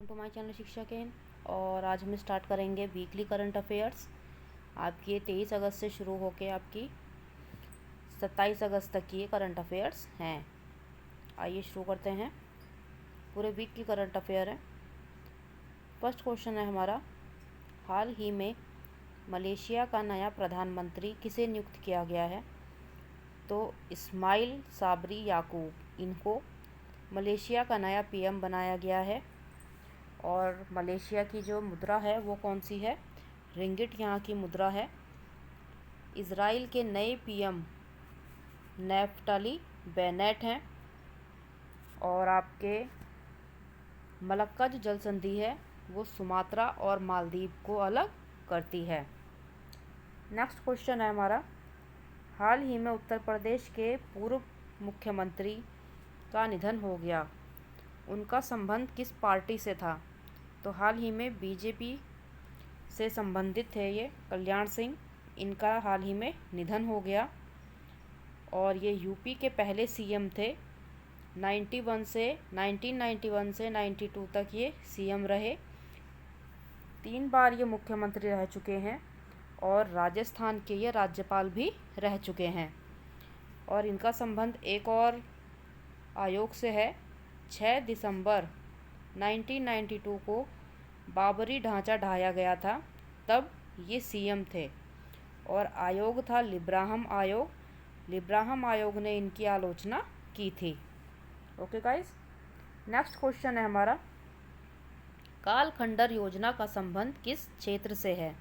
To my channel शिक्षा केंद्र। और आज हम स्टार्ट करेंगे वीकली करंट अफेयर्स। आपकी ये 23 अगस्त से शुरू होके आपकी 27 अगस्त तक की ये करंट अफेयर्स हैं। आइए शुरू करते हैं। पूरे वीक की करंट अफेयर है। फर्स्ट क्वेश्चन है हमारा, हाल ही में मलेशिया का नया प्रधानमंत्री किसे नियुक्त किया गया है? तो इस्माइल साबरी याकूब, इनको मलेशिया का नया पीएम बनाया गया है। और मलेशिया की जो मुद्रा है वो कौन सी है? रिंगिट यहाँ की मुद्रा है। इज़राइल के नए पीएम नेफ्टली बेनेट हैं। और आपके मलक्का जो जल संधि है वो सुमात्रा और मालदीव को अलग करती है। नेक्स्ट क्वेश्चन है हमारा, हाल ही में उत्तर प्रदेश के पूर्व मुख्यमंत्री का निधन हो गया, उनका संबंध किस पार्टी से था? तो हाल ही में बीजेपी से संबंधित थे ये कल्याण सिंह, इनका हाल ही में निधन हो गया। और ये यूपी के पहले सीएम थे। 1991 से 92 तक ये सीएम रहे। 3 बार ये मुख्यमंत्री रह चुके हैं और राजस्थान के ये राज्यपाल भी रह चुके हैं। और इनका संबंध एक और आयोग से है। 6 दिसंबर 1992 को बाबरी ढांचा ढाया गया था, तब ये सीएम थे। और आयोग था लिब्राहम आयोग। लिब्राहम आयोग ने इनकी आलोचना की थी। ओके गाइस, नेक्स्ट क्वेश्चन है हमारा, काल खंडर योजना का संबंध किस क्षेत्र से है?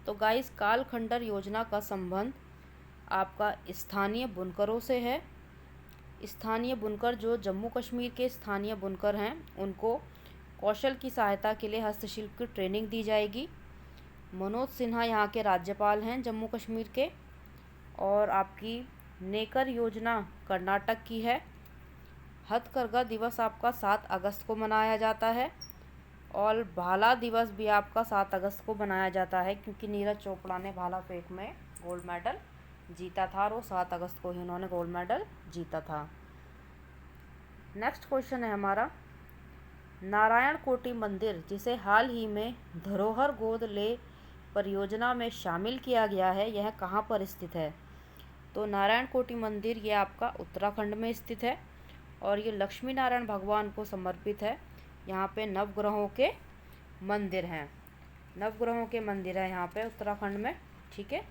तो गाइस, काल खंडर योजना का संबंध आपका स्थानीय बुनकरों से है। स्थानीय बुनकर जो जम्मू कश्मीर के स्थानीय बुनकर हैं, उनको कौशल की सहायता के लिए हस्तशिल्प की ट्रेनिंग दी जाएगी। मनोज सिन्हा यहाँ के राज्यपाल हैं जम्मू कश्मीर के। और आपकी नेकर योजना कर्नाटक की है। हथकरघा दिवस आपका 7 अगस्त को मनाया जाता है। और भाला दिवस भी आपका 7 अगस्त को मनाया जाता है, क्योंकि नीरज चोपड़ा ने भाला फेंक में गोल्ड मेडल जीता था और वो 7 अगस्त को ही उन्होंने गोल्ड मेडल जीता था। नेक्स्ट क्वेश्चन है हमारा, नारायण कोटि मंदिर, जिसे हाल ही में धरोहर गोद ले परियोजना में शामिल किया गया है, यह कहाँ पर स्थित है? तो नारायण कोटि मंदिर ये आपका उत्तराखंड में स्थित है और ये लक्ष्मी नारायण भगवान को समर्पित है। यहाँ पे नवग्रहों के मंदिर हैं। नवग्रहों के मंदिर है यहाँ पे उत्तराखंड में, ठीक है।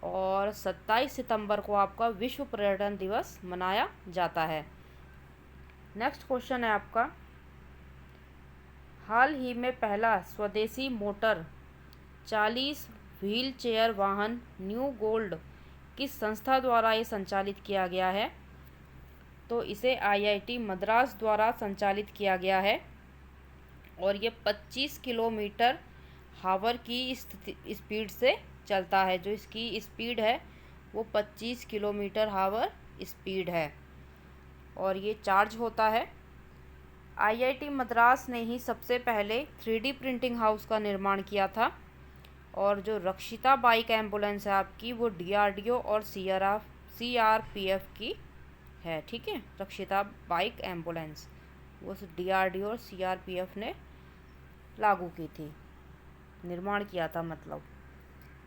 और 27 सितंबर को आपका विश्व पर्यटन दिवस मनाया जाता है। नेक्स्ट क्वेश्चन है आपका, हाल ही में पहला स्वदेशी मोटर 40 व्हील चेयर वाहन न्यू गोल्ड किस संस्था द्वारा ये संचालित किया गया है? तो इसे आईआईटी मद्रास द्वारा संचालित किया गया है। और ये 25 किलोमीटर हावर की स्पीड से चलता है। जो इसकी स्पीड है वो 25 किलोमीटर हावर स्पीड है और ये चार्ज होता है। आईआईटी मद्रास ने ही सबसे पहले 3D प्रिंटिंग हाउस का निर्माण किया था। और जो रक्षिता बाइक एम्बुलेंस है आपकी, वो डीआरडीओ और सीआरपीएफ की है, ठीक है। रक्षिता बाइक एम्बुलेंस वो डीआरडीओ और सीआरपीएफ ने लागू की थी, निर्माण किया था मतलब।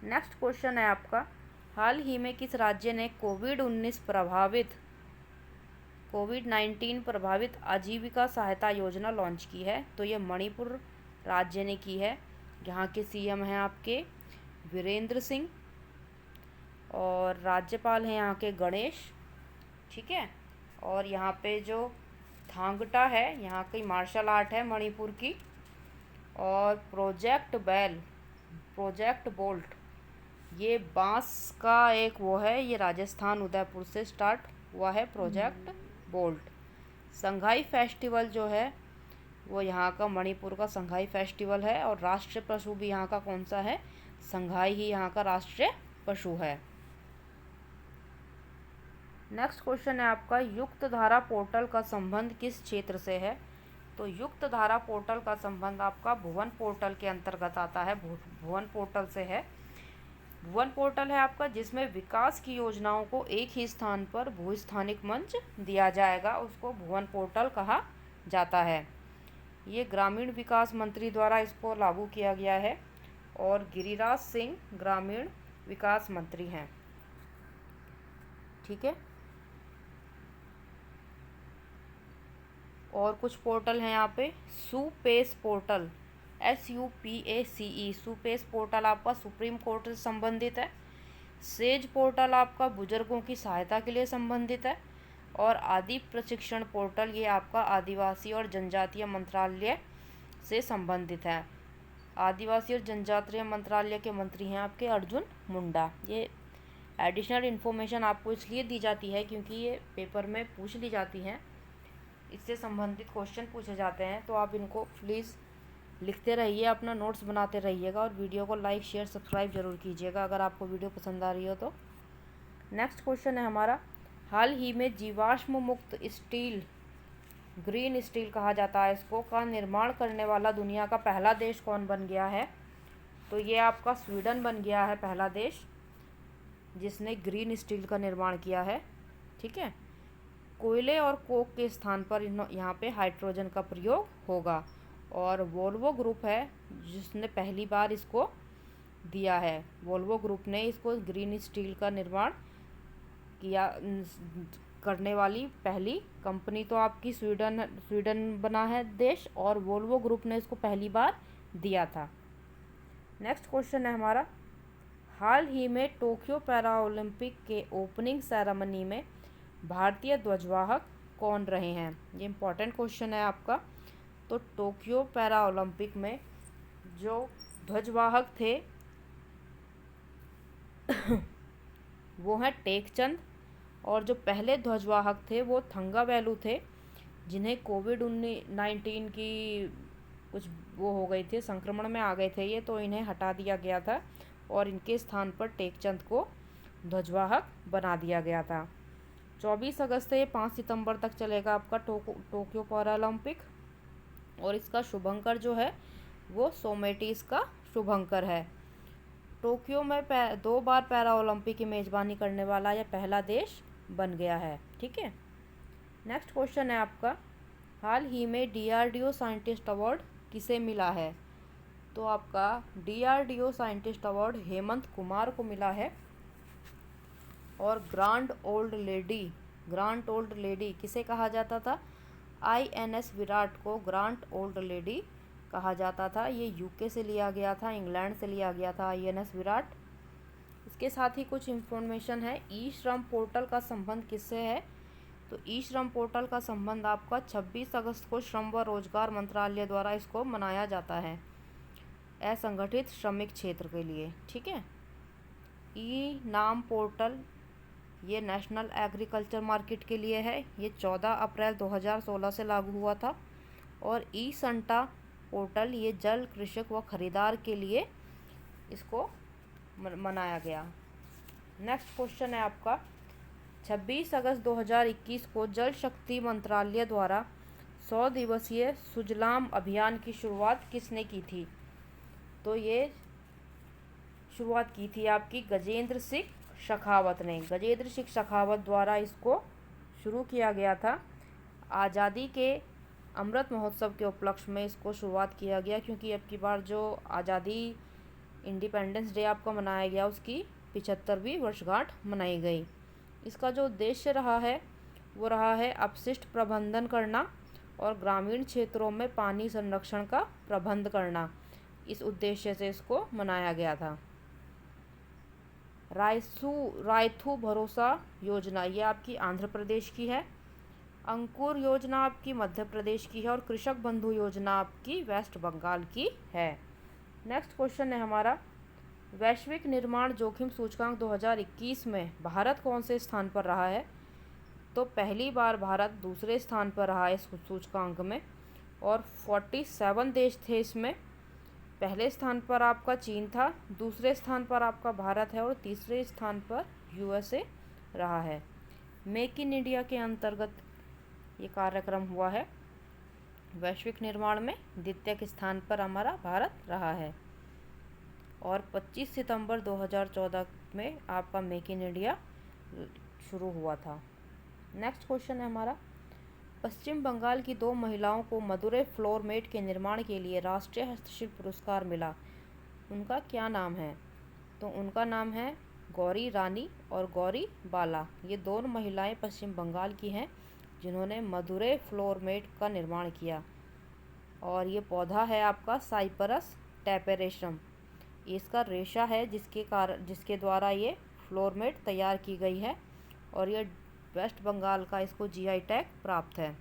नेक्स्ट क्वेश्चन है आपका, हाल ही में किस राज्य ने कोविड-19 प्रभावित आजीविका सहायता योजना लॉन्च की है? तो ये मणिपुर राज्य ने की है। यहाँ के सीएम हैं आपके वीरेंद्र सिंह और राज्यपाल हैं यहाँ के गणेश, ठीक है। और यहाँ पे जो थांगटा है यहाँ की मार्शल आर्ट है मणिपुर की। और प्रोजेक्ट बोल्ट ये बांस का एक वो है, ये राजस्थान उदयपुर से स्टार्ट हुआ है प्रोजेक्ट बोल्ट। संघाई फेस्टिवल जो है वो यहाँ का मणिपुर का संघाई फेस्टिवल है। और राष्ट्रीय पशु भी यहाँ का कौन सा है? संघाई ही यहाँ का राष्ट्रीय पशु है। नेक्स्ट क्वेश्चन है आपका, युक्त धारा पोर्टल का संबंध किस क्षेत्र से है? तो युक्त धारा पोर्टल का संबंध आपका भुवन पोर्टल के अंतर्गत आता है, भुवन पोर्टल से है। भुवन पोर्टल है आपका जिसमें विकास की योजनाओं को एक ही स्थान पर भूस्थानिक मंच दिया जाएगा, उसको भुवन पोर्टल कहा जाता है। ये ग्रामीण विकास मंत्री द्वारा इसको लागू किया गया है और गिरिराज सिंह ग्रामीण विकास मंत्री हैं। ठीक है। और कुछ पोर्टल हैं यहाँ पे। SUPACE portal, SUPACE, SUPACE portal आपका सुप्रीम कोर्ट से संबंधित है। सेज पोर्टल आपका बुजुर्गों की सहायता के लिए संबंधित है। और आदि प्रशिक्षण पोर्टल ये आपका आदिवासी और जनजातीय मंत्रालय से संबंधित है। आदिवासी और जनजातीय मंत्रालय के मंत्री हैं आपके अर्जुन मुंडा। ये एडिशनल इन्फॉर्मेशन आपको इसलिए दी जाती है क्योंकि ये पेपर में पूछ ली जाती हैं, इससे संबंधित क्वेश्चन पूछे जाते हैं, तो आप इनको प्लीज़ लिखते रहिए, अपना नोट्स बनाते रहिएगा और वीडियो को लाइक शेयर सब्सक्राइब जरूर कीजिएगा अगर आपको वीडियो पसंद आ रही हो तो। नेक्स्ट क्वेश्चन है हमारा, हाल ही में जीवाश्म मुक्त स्टील, ग्रीन स्टील कहा जाता है इसको, का निर्माण करने वाला दुनिया का पहला देश कौन बन गया है? तो ये आपका स्वीडन बन गया है पहला देश जिसने ग्रीन स्टील का निर्माण किया है। ठीक है। कोयले और कोक के स्थान पर यहाँ पे हाइड्रोजन का प्रयोग होगा। और वोल्वो ग्रुप है जिसने पहली बार इसको दिया है। वोल्वो ग्रुप ने इसको ग्रीन स्टील का निर्माण किया करने वाली पहली कंपनी तो आपकी स्वीडन बना है देश, और वोल्वो ग्रुप ने इसको पहली बार दिया था। नेक्स्ट क्वेश्चन है हमारा, हाल ही में टोक्यो पैरा ओलंपिक के ओपनिंग सेरेमनी में भारतीय ध्वजवाहक कौन रहे हैं? ये इम्पोर्टेंट क्वेश्चन है आपका। तो टोक्यो पैरा ओलंपिक में जो ध्वजवाहक थे वो हैं टेकचंद, और जो पहले ध्वजवाहक थे वो थंगावेलु थे, जिन्हें कोविड-19 की कुछ वो हो गई थी, संक्रमण में आ गए थे ये, तो इन्हें हटा दिया गया था और इनके स्थान पर टेकचंद को ध्वजवाहक बना दिया गया था। 24 अगस्त से 5 सितंबर तक चलेगा आपका टोक्यो पैरा ओलंपिक, और इसका शुभंकर जो है वो सोमेटिस का शुभंकर है। टोक्यो में 2 बार पैरा ओलंपिक की मेज़बानी करने वाला यह पहला देश बन गया है। ठीक है। नेक्स्ट क्वेश्चन है आपका, हाल ही में DRDO साइंटिस्ट अवार्ड किसे मिला है? तो आपका DRDO scientist award Hemant Kumar को मिला है। और ग्रांड ओल्ड लेडी किसे कहा जाता था? INS विराट को ग्रांड ओल्ड लेडी कहा जाता था। ये UK से लिया गया था, इंग्लैंड से लिया गया था INS विराट। इसके साथ ही कुछ इन्फॉर्मेशन है। ई श्रम पोर्टल का संबंध किससे है? तो ई श्रम पोर्टल का संबंध आपका 26 अगस्त को श्रम व रोजगार मंत्रालय द्वारा इसको मनाया जाता है असंगठित श्रमिक क्षेत्र के लिए। ठीक है। ई नाम पोर्टल ये नेशनल एग्रीकल्चर मार्केट के लिए है। ये 14 अप्रैल 2016 से लागू हुआ था। और ई संटा पोर्टल ये जल कृषक व खरीदार के लिए इसको मनाया गया। नेक्स्ट क्वेश्चन है आपका, 26 अगस्त 2021 को जल शक्ति मंत्रालय द्वारा 100 दिवसीय सुजलाम अभियान की शुरुआत किसने की थी? तो ये शुरुआत की थी आपकी गजेंद्र सिंह शेखावत ने। गजेंद्र सिंह शेखावत द्वारा इसको शुरू किया गया था। आज़ादी के अमृत महोत्सव के उपलक्ष्य में इसको शुरुआत किया गया, क्योंकि अब की बार जो आज़ादी इंडिपेंडेंस डे आपका मनाया गया उसकी 75वीं वर्षगांठ मनाई गई। इसका जो उद्देश्य रहा है वो रहा है अपशिष्ट प्रबंधन करना और ग्रामीण क्षेत्रों में पानी संरक्षण का प्रबंध करना। इस उद्देश्य से इसको मनाया गया था। रायथू भरोसा योजना ये आपकी आंध्र प्रदेश की है। अंकुर योजना आपकी मध्य प्रदेश की है। और कृषक बंधु योजना आपकी वेस्ट बंगाल की है। नेक्स्ट क्वेश्चन है हमारा, वैश्विक निर्माण जोखिम सूचकांक 2021 में भारत कौन से स्थान पर रहा है? तो पहली बार भारत दूसरे स्थान पर रहा है इस सूचकांक में, और 47 देश थे इसमें। पहले स्थान पर आपका चीन था, दूसरे स्थान पर आपका भारत है और तीसरे स्थान पर USA रहा है। मेक इन इंडिया के अंतर्गत ये कार्यक्रम हुआ है। वैश्विक निर्माण में द्वितीय स्थान पर हमारा भारत रहा है। और 25 सितंबर 2014 में आपका मेक इन इंडिया शुरू हुआ था। नेक्स्ट क्वेश्चन है हमारा, पश्चिम बंगाल की 2 महिलाओं को मदुरै फ्लोर मैट के निर्माण के लिए राष्ट्रीय हस्तशिल्प पुरस्कार मिला, उनका क्या नाम है? तो उनका नाम है गौरी रानी और गौरी बाला। ये दोनों महिलाएं पश्चिम बंगाल की हैं जिन्होंने मदुरै फ्लोर मैट का निर्माण किया। और ये पौधा है आपका साइप्रस टैपेरेशम। इसका रेशा है जिसके द्वारा ये फ्लोर मैट तैयार की गई है और ये वेस्ट बंगाल का इसको जीआई टैग प्राप्त है।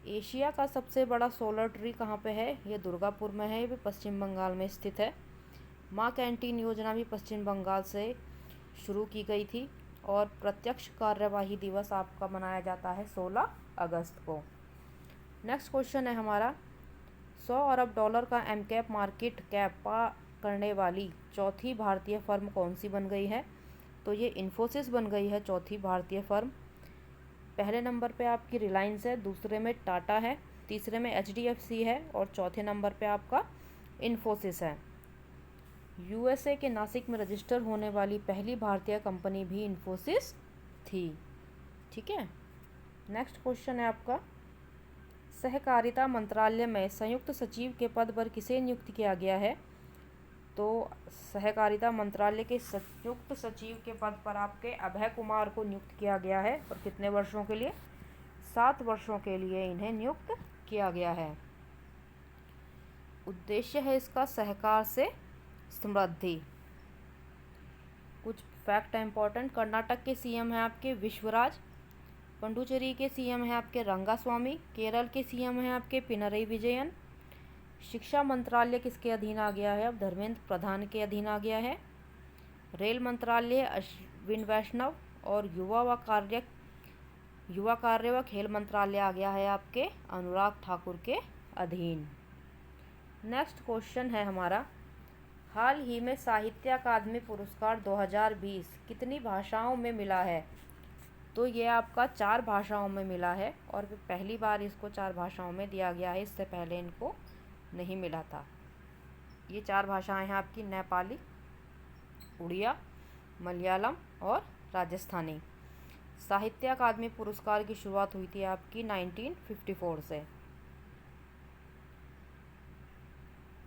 एशिया का सबसे बड़ा सोलर ट्री कहाँ पे है? ये दुर्गापुर में है, ये भी पश्चिम बंगाल में स्थित है। माँ कैंटीन योजना भी पश्चिम बंगाल से शुरू की गई थी और प्रत्यक्ष कार्यवाही दिवस आपका मनाया जाता है 16 अगस्त को। नेक्स्ट क्वेश्चन है हमारा, 100 अरब डॉलर का एमकैप मार्केट कैप पा करने वाली चौथी भारतीय फर्म कौन सी बन गई है? तो ये इन्फोसिस बन गई है चौथी भारतीय फर्म। पहले नंबर पे आपकी रिलायंस है, दूसरे में टाटा है, तीसरे में एचडीएफसी है और चौथे नंबर पे आपका इन्फोसिस है। यूएसए के नासिक में रजिस्टर होने वाली पहली भारतीय कंपनी भी इन्फोसिस थी। ठीक है। नेक्स्ट क्वेश्चन है आपका, सहकारिता मंत्रालय में संयुक्त सचिव के पद पर किसे नियुक्त किया गया है? तो सहकारिता मंत्रालय के संयुक्त सचिव के पद पर आपके अभय कुमार को नियुक्त किया गया है और कितने वर्षों के लिए? 7 वर्षों के लिए इन्हें नियुक्त किया गया है। उद्देश्य है इसका सहकार से समृद्धि। कुछ फैक्ट है इंपॉर्टेंट। कर्नाटक के सीएम हैं आपके विश्वराज, पुडुचेरी के सीएम हैं आपके रंगास्वामी, केरल के सीएम हैं आपके पिनरई विजयन। शिक्षा मंत्रालय किसके अधीन आ गया है? अब धर्मेंद्र प्रधान के अधीन आ गया है। रेल मंत्रालय अश्विन वैष्णव और युवा कार्य व खेल मंत्रालय आ गया है आपके अनुराग ठाकुर के अधीन। नेक्स्ट क्वेश्चन है हमारा, हाल ही में साहित्य अकादमी पुरस्कार 2020 कितनी भाषाओं में मिला है? तो ये आपका 4 भाषाओं में मिला है और पहली बार इसको 4 भाषाओं में दिया गया है, इससे पहले इनको नहीं मिला था। ये 4 भाषाएं हैं आपकी नेपाली, उड़िया, मलयालम और राजस्थानी। साहित्य अकादमी पुरस्कार की शुरुआत हुई थी आपकी 1954 से।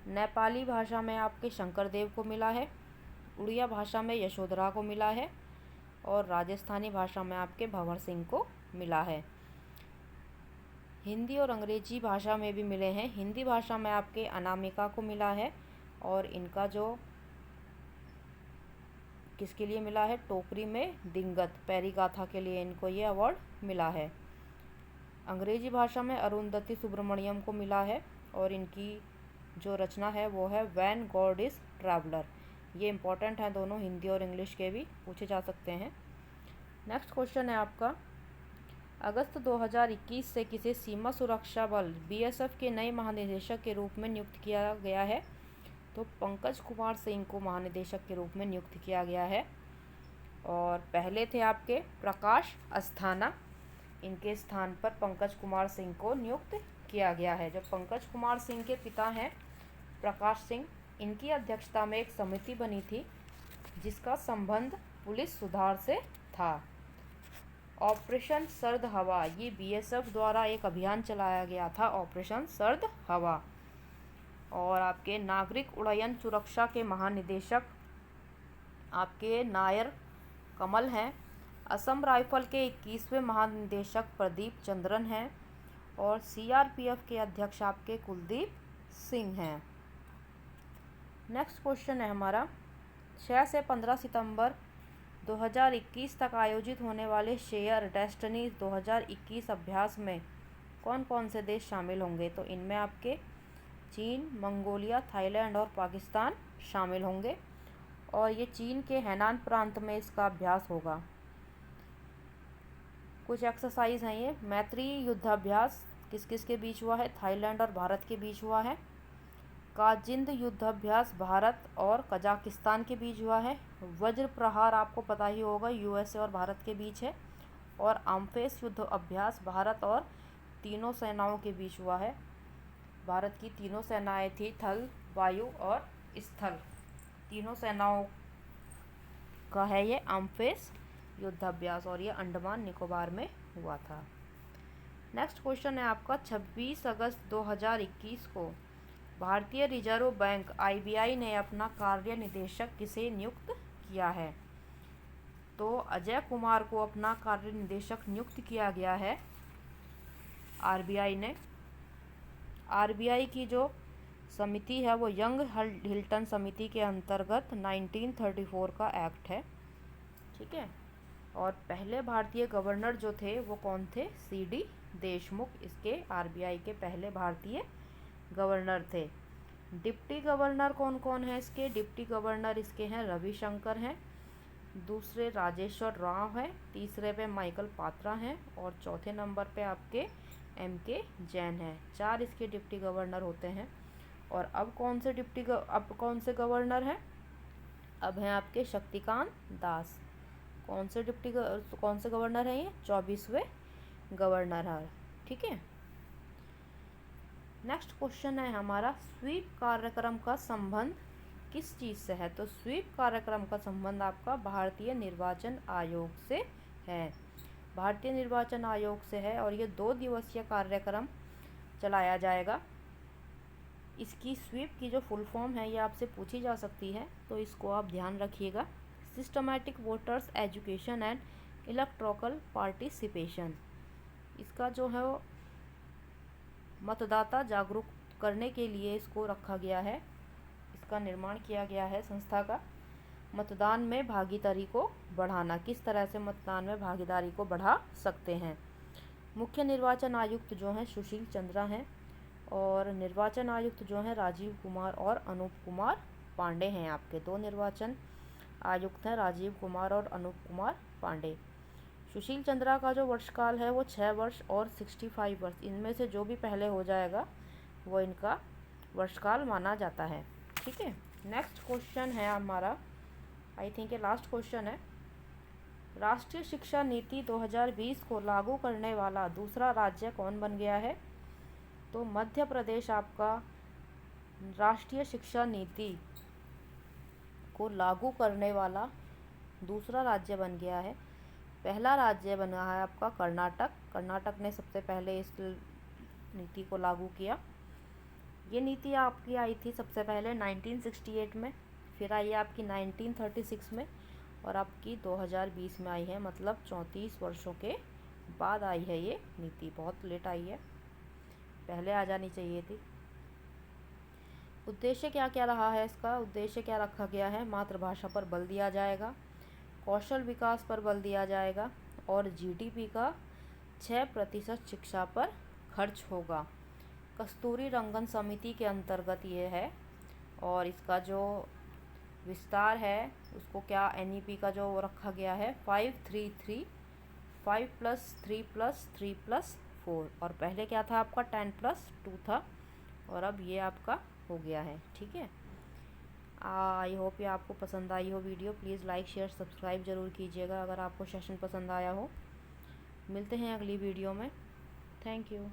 नेपाली भाषा में आपके शंकरदेव को मिला है, उड़िया भाषा में यशोधरा को मिला है और राजस्थानी भाषा में आपके भंवर सिंह को मिला है। हिंदी और अंग्रेजी भाषा में भी मिले हैं। हिंदी भाषा में आपके अनामिका को मिला है और इनका जो किसके लिए मिला है? टोकरी में दिंगत पैरीगाथा के लिए इनको ये अवार्ड मिला है। अंग्रेजी भाषा में अरुंधति सुब्रमण्यम को मिला है और इनकी जो रचना है वो है व्हेन गॉड इज ट्रैवलर। ये इंपॉर्टेंट है, दोनों हिंदी और इंग्लिश के भी पूछे जा सकते हैं। नेक्स्ट क्वेश्चन है आपका, अगस्त 2021 से किसे सीमा सुरक्षा बल बीएसएफ के नए महानिदेशक के रूप में नियुक्त किया गया है? तो पंकज कुमार सिंह को महानिदेशक के रूप में नियुक्त किया गया है और पहले थे आपके प्रकाश अस्थाना, इनके स्थान पर पंकज कुमार सिंह को नियुक्त किया गया है। जो पंकज कुमार सिंह के पिता हैं प्रकाश सिंह, इनकी अध्यक्षता में एक समिति बनी थी जिसका संबंध पुलिस सुधार से था। ऑपरेशन सर्द हवा, ये बीएसएफ द्वारा एक अभियान चलाया गया था, ऑपरेशन सर्द हवा। और आपके नागरिक उड्डयन सुरक्षा के महानिदेशक आपके नायर कमल हैं। असम राइफल के 21वें महानिदेशक प्रदीप चंद्रन हैं और सीआरपीएफ के अध्यक्ष आपके कुलदीप सिंह हैं। नेक्स्ट क्वेश्चन है हमारा, 6 से 15 सितंबर 2021 तक आयोजित होने वाले शेयर डेस्टिनी 2021 अभ्यास में कौन कौन से देश शामिल होंगे? तो इनमें आपके चीन, मंगोलिया, थाईलैंड और पाकिस्तान शामिल होंगे और ये चीन के हैनान प्रांत में इसका अभ्यास होगा। कुछ एक्सरसाइज हैं ये। मैत्री युद्धाभ्यास किस किस के बीच हुआ है? थाईलैंड और भारत के बीच हुआ है। काजिंद युद्धाभ्यास भारत और कजाकिस्तान के बीच हुआ है। वज्र प्रहार आपको पता ही होगा, यूएसए और भारत के बीच है। और आम्फेस युद्ध अभ्यास भारत और तीनों सेनाओं के बीच हुआ है। भारत की तीनों सेनाएं थी, थल, वायु और स्थल। तीनों सेनाओं का है ये अम्फेस युद्धाभ्यास और ये अंडमान निकोबार में हुआ था। नेक्स्ट क्वेश्चन है आपका 26 अगस्त 2021 को भारतीय रिजर्व बैंक आरबीआई ने अपना कार्य निदेशक किसे नियुक्त किया है? तो अजय कुमार को अपना कार्य निदेशक नियुक्त किया गया है आरबीआई ने। आरबीआई की जो समिति है वो यंग हिल्टन समिति के अंतर्गत 1934 का एक्ट है, ठीक है। और पहले भारतीय गवर्नर जो थे वो कौन थे? सीडी देशमुख इसके आरबीआई के पहले भारतीय गवर्नर थे। डिप्टी गवर्नर कौन कौन है इसके? डिप्टी गवर्नर इसके हैं रविशंकर हैं, दूसरे राजेश्वर राव है, तीसरे पे माइकल पात्रा हैं और चौथे नंबर पे आपके एमके जैन है। 4 इसके डिप्टी गवर्नर होते हैं। और अब कौन से गवर्नर हैं? अब हैं आपके शक्तिकांत दास। कौन से गवर्नर हैं ये? 24वें गवर्नर है, ठीक है। नेक्स्ट क्वेश्चन है हमारा स्वीप कार्यक्रम का संबंध किस चीज़ से है? तो स्वीप कार्यक्रम का संबंध आपका भारतीय निर्वाचन आयोग से है। भारतीय निर्वाचन आयोग से है और ये 2 दिवसीय कार्यक्रम चलाया जाएगा। इसकी स्वीप की जो फुल फॉर्म है ये आपसे पूछी जा सकती है, तो इसको आप ध्यान रखिएगा। Systematic voters education and electoral participation. इसका जो है वो मतदाता जागरूक करने के लिए इसको रखा गया है, इसका निर्माण किया गया है संस्था का। मतदान में भागीदारी को बढ़ाना, किस तरह से मतदान में भागीदारी को बढ़ा सकते हैं। मुख्य निर्वाचन आयुक्त जो हैं सुशील चंद्रा हैं और निर्वाचन आयुक्त जो हैं राजीव कुमार और अनूप कुमार पांडे हैं। आपके 2 निर्वाचन आयुक्त हैं, राजीव कुमार और अनूप कुमार पांडे। सुशील चंद्रा का जो वर्षकाल है वो 6 वर्ष और 65 वर्ष, इनमें से जो भी पहले हो जाएगा वो इनका वर्षकाल माना जाता है, ठीक है। नेक्स्ट क्वेश्चन है हमारा, आई थिंक ये लास्ट क्वेश्चन है। राष्ट्रीय शिक्षा नीति 2020 को लागू करने वाला दूसरा राज्य कौन बन गया है? तो मध्य प्रदेश आपका राष्ट्रीय शिक्षा नीति को लागू करने वाला दूसरा राज्य बन गया है। पहला राज्य बना है आपका कर्नाटक। कर्नाटक ने सबसे पहले इस नीति को लागू किया। ये नीति आपकी आई थी सबसे पहले 1968 में, फिर आई आपकी 1936 में और आपकी 2020 में आई है, मतलब 34 वर्षों के बाद आई है ये नीति। बहुत लेट आई है, पहले आ जानी चाहिए थी। उद्देश्य क्या क्या रहा है इसका? उद्देश्य क्या रखा गया है? मातृभाषा पर बल दिया जाएगा, कौशल विकास पर बल दिया जाएगा और जीडीपी का 6% शिक्षा पर खर्च होगा। कस्तूरी रंगन समिति के अंतर्गत ये है और इसका जो विस्तार है उसको क्या एनईपी का जो रखा गया है 5+3+3+4 और पहले क्या था आपका 10+2 था और अब ये आपका हो गया है, ठीक है। आई होप ये आपको पसंद आई हो video. Please like share subscribe ज़रूर कीजिएगा अगर आपको सेशन पसंद आया हो। मिलते हैं अगली वीडियो में। Thank you.